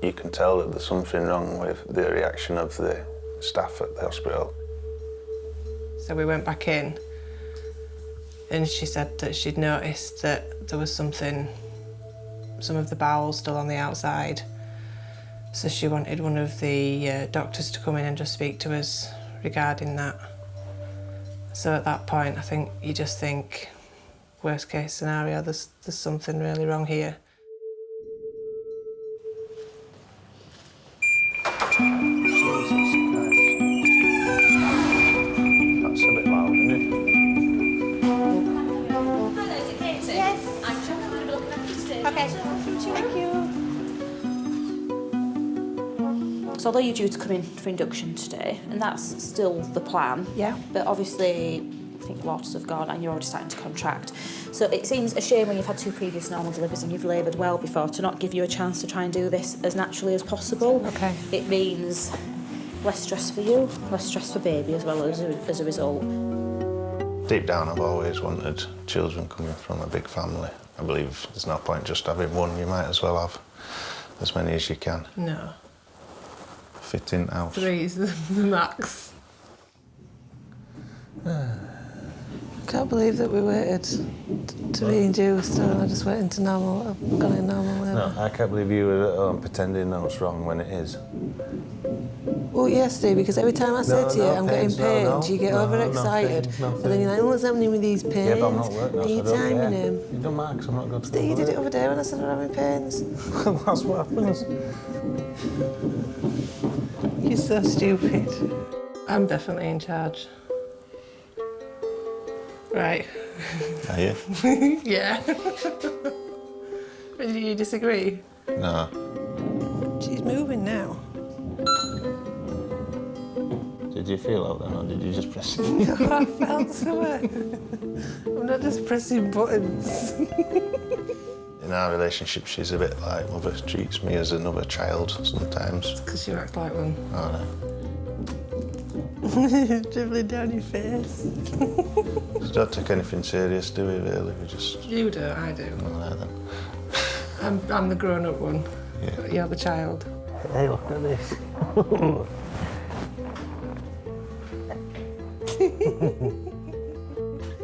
You can tell that there's something wrong with the reaction of the staff at the hospital. So we went back in and she said that she'd noticed that there was some of the bowel still on the outside. So she wanted one of the doctors to come in and just speak to us regarding that. So at that point, I think you just think, worst case scenario, there's something really wrong here. Jesus Christ. That's a bit loud, isn't it? Hello, is it Katie? Yes. I'm sure I'm going to be looking after you today. Okay. Thank you. So although you're due to come in for induction today, and that's still the plan, Yeah. but obviously I think waters have gone and you're already starting to contract. So it seems a shame when you've had 2 previous normal deliveries and you've laboured well before to not give you a chance to try and do this as naturally as possible. Okay. It means less stress for you, less stress for baby as well as a result. Deep down, I've always wanted children coming from a big family. I believe there's no point just having one. You might as well have as many as you can. No, Fit in house. 3 is the max. I can't believe that we waited to be induced and I just went into normal. I've gone in normal labour. No, I can't believe you were at home pretending that it's wrong when it is. Well, yes, Steve, because every time I say to you, I'm getting pains, you get no overexcited. pains, no And then you're like, oh, what's happening with these pains? Yeah, but I'm not working, Are you so I don't timing care. him? You don't mind, 'cause I'm not good to Steve, you did it over there when I said I'm having pains. That's what happens. You're so stupid. I'm definitely in charge. Right. Are you? Yeah. But do you disagree? No. She's moving now. Did you feel that then, or did you just press it? I felt something. I'm not just pressing buttons. In our relationship, she's a bit like mother treats me as another child sometimes. Because you act like one. I know. Dribbling down your face. We don't take anything serious, do we, really? We just... You do, I do. All right, then. I'm the grown-up one. Yeah. You're the child. Hey, look at this.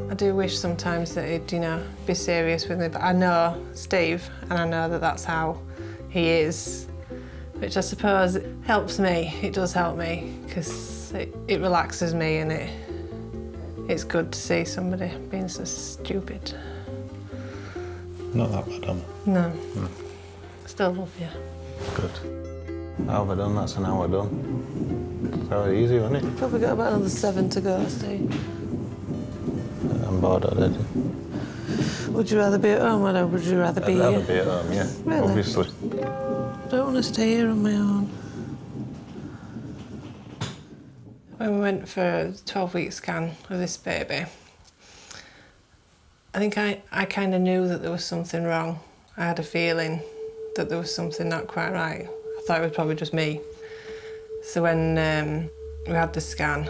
I do wish sometimes that he'd, be serious with me, but I know Steve, and I know that that's how he is, which I suppose helps me. It does help me, because it relaxes me, and it's good to see somebody being so stupid. Not that bad, am I? No. Still love you. Good. How have I done? That's an hour done. It's very easy, wasn't it? Probably got about another 7 to go, Steve. I'm bored already. Would you rather be at home or would you rather be I'd rather here? be at home, yeah. Really? Obviously. I don't want to stay here on my own. When we went for a 12-week scan of this baby, I think I kind of knew that there was something wrong. I had a feeling that there was something not quite right. I thought it was probably just me. So when we had the scan,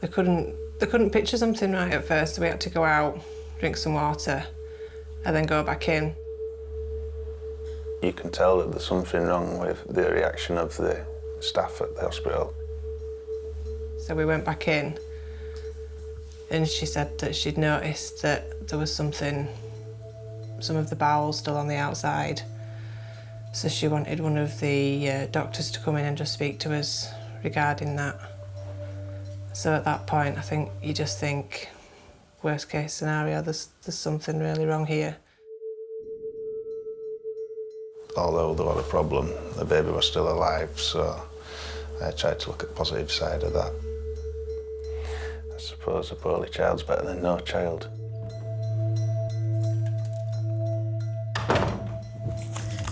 they couldn't picture something right at first, so we had to go out, drink some water, and then go back in. You can tell that there's something wrong with the reaction of the staff at the hospital. So we went back in, and she said that she'd noticed that there was some of the bowel still on the outside. So she wanted one of the doctors to come in and just speak to us regarding that. So at that point, I think you just think, worst case scenario, there's something really wrong here. Although there was a problem, the baby was still alive, so I tried to look at the positive side of that. I suppose a poorly child's better than no child.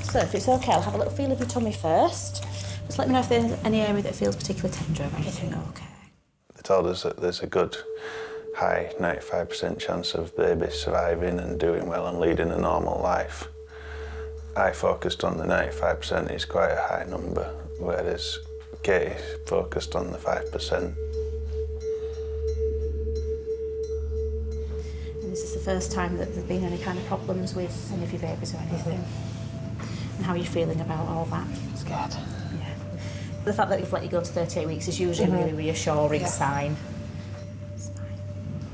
So if it's okay, I'll have a little feel of your tummy first. Just let me know if there's any area that feels particularly tender or anything. Okay. They told us that there's a good high 95% chance of baby surviving and doing well and leading a normal life. I focused on the 95%, it's quite a high number, whereas Katie focused on the 5%. And this is the first time that there've been any kind of problems with any of your babies or anything? And how are you feeling about all that? It's good. Yeah. The fact that they've let you go to 38 weeks is usually a really reassuring sign. It's fine.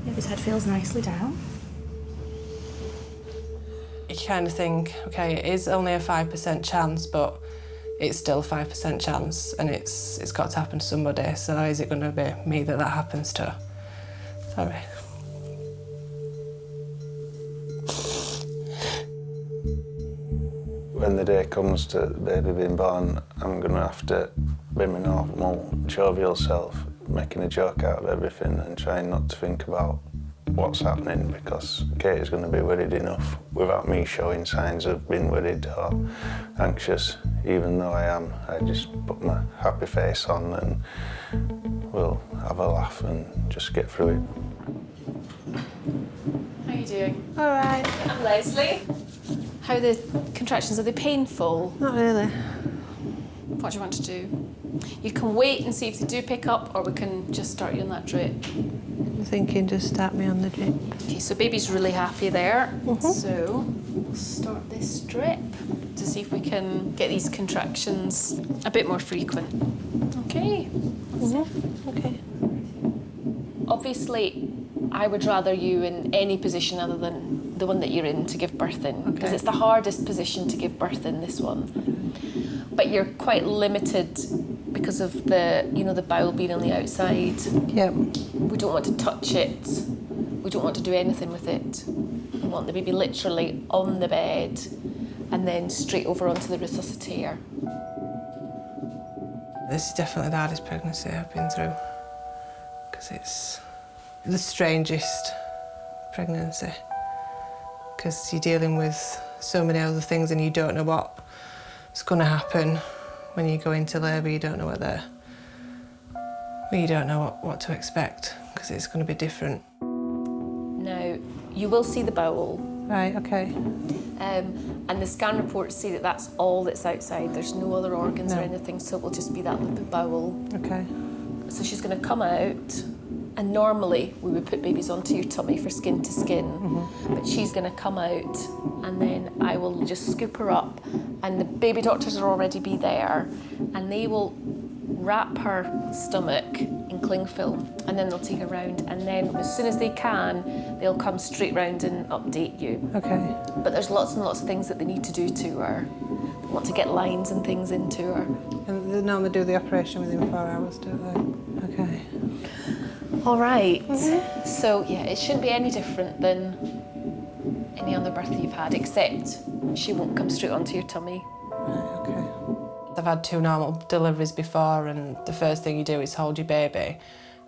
Yeah, his head feels nicely down. You kind of think, okay, it is only a 5% chance, but it's still a 5% chance, and it's got to happen to somebody. So is it going to be me that happens to? Sorry. When the day comes to the baby being born, I'm going to have to be my normal, jovial self, making a joke out of everything and trying not to think about what's happening, because Kate is going to be worried enough without me showing signs of being worried or anxious. Even though I am, I just put my happy face on and we'll have a laugh and just get through it. How are you doing? All right. I'm Leslie. How are the contractions? Are they painful? Not really. What do you want to do? You can wait and see if they do pick up, or we can just start you on that drip. I'm thinking just start me on the drip. Okay, so baby's really happy there. So we'll start this drip to see if we can get these contractions a bit more frequent. Okay. Okay. Obviously, I would rather you in any position other than the one that you're in to give birth in, because it's the hardest position to give birth in, this one. But you're quite limited because of the bowel being on the outside. Yep. We don't want to touch it. We don't want to do anything with it. We want the baby literally on the bed and then straight over onto the resuscitator. This is definitely the hardest pregnancy I've been through, because it's the strangest pregnancy, because you're dealing with so many other things and you don't know what's going to happen when you go into labour. You don't know you don't know what to expect, because it's going to be different. Now, you will see the bowel. Right, okay. And the scan reports say that that's all that's outside. There's no other organs or anything, so it will just be that lip bowel. Okay. So she's going to come out, and normally we would put babies onto your tummy for skin to skin, but she's going to come out, and then I will just scoop her up, and the baby doctors will already be there, and they will wrap her stomach in cling film, and then they'll take her round, and then as soon as they can, they'll come straight round and update you. Okay. But there's lots and lots of things that they need to do to her. They want to get lines and things into her. And they normally do the operation within 4 hours, don't they? Okay. All right. So, yeah, it shouldn't be any different than any other birth you've had, except she won't come straight onto your tummy. Right, okay. I've had 2 normal deliveries before, and the first thing you do is hold your baby,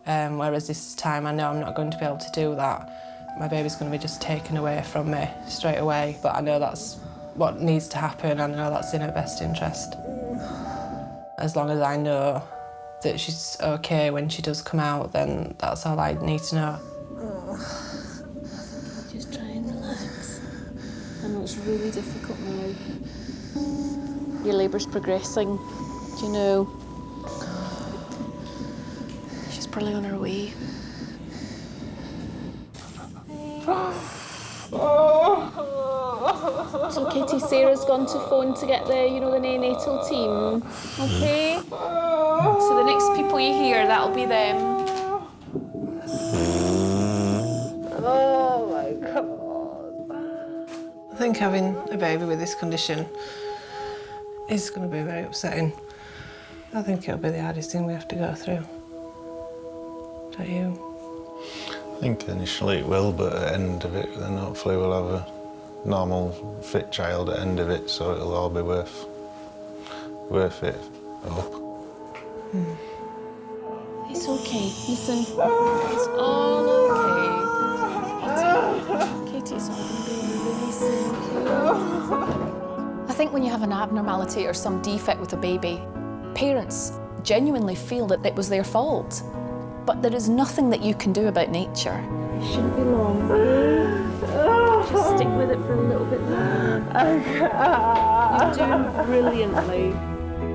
whereas this time I know I'm not going to be able to do that. My baby's going to be just taken away from me straight away, but I know that's what needs to happen. I know that's in her best interest. As long as I know that she's okay when she does come out, then that's all I need to know. Just try and relax. I know it's really difficult now. Your labour's progressing, do you know? She's probably on her way. So Katie, Sarah's gone to phone to get the neonatal team, okay? So the next people you hear, that'll be them. Oh my God. I think having a baby with this condition is going to be very upsetting. I think it'll be the hardest thing we have to go through. Don't you? I think initially it will, but at the end of it, then hopefully we'll have a normal, fit child at the end of it, so it'll all be worth it, I hope. It's okay. Listen, it's all okay. Katie, it's all going to be really soon, okay? I think when you have an abnormality or some defect with a baby, parents genuinely feel that it was their fault. But there is nothing that you can do about nature. It shouldn't be long. Just stick with it for a little bit longer. You're doing brilliantly.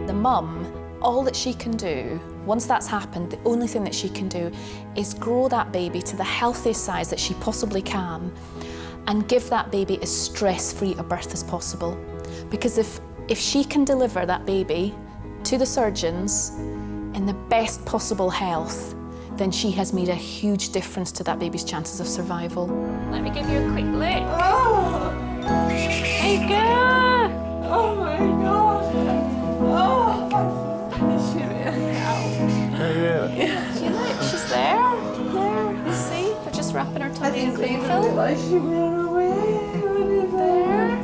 The mum, all that she can do, once that's happened, the only thing that she can do is grow that baby to the healthiest size that she possibly can and give that baby as stress-free a birth as possible. Because if If she can deliver that baby to the surgeons in the best possible health, then she has made a huge difference to that baby's chances of survival. Let me give you a quick look. Oh! Hey, girl! Oh my God! Oh! Is she really See, look, she's there. There, see? They're just wrapping her tummy in cling film. like she ran away. There.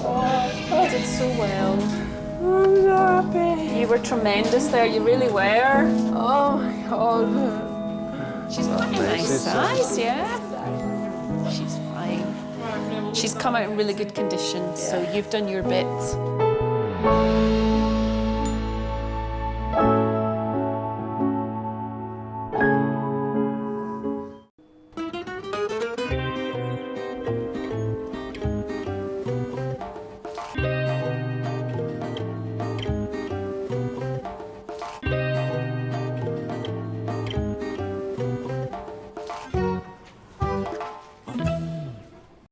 You did so well. I'm so happy. You were tremendous there, you really were. Oh my God. She's quite a nice size, yeah. She's fine. She's come out in really good condition, so you've done your bit.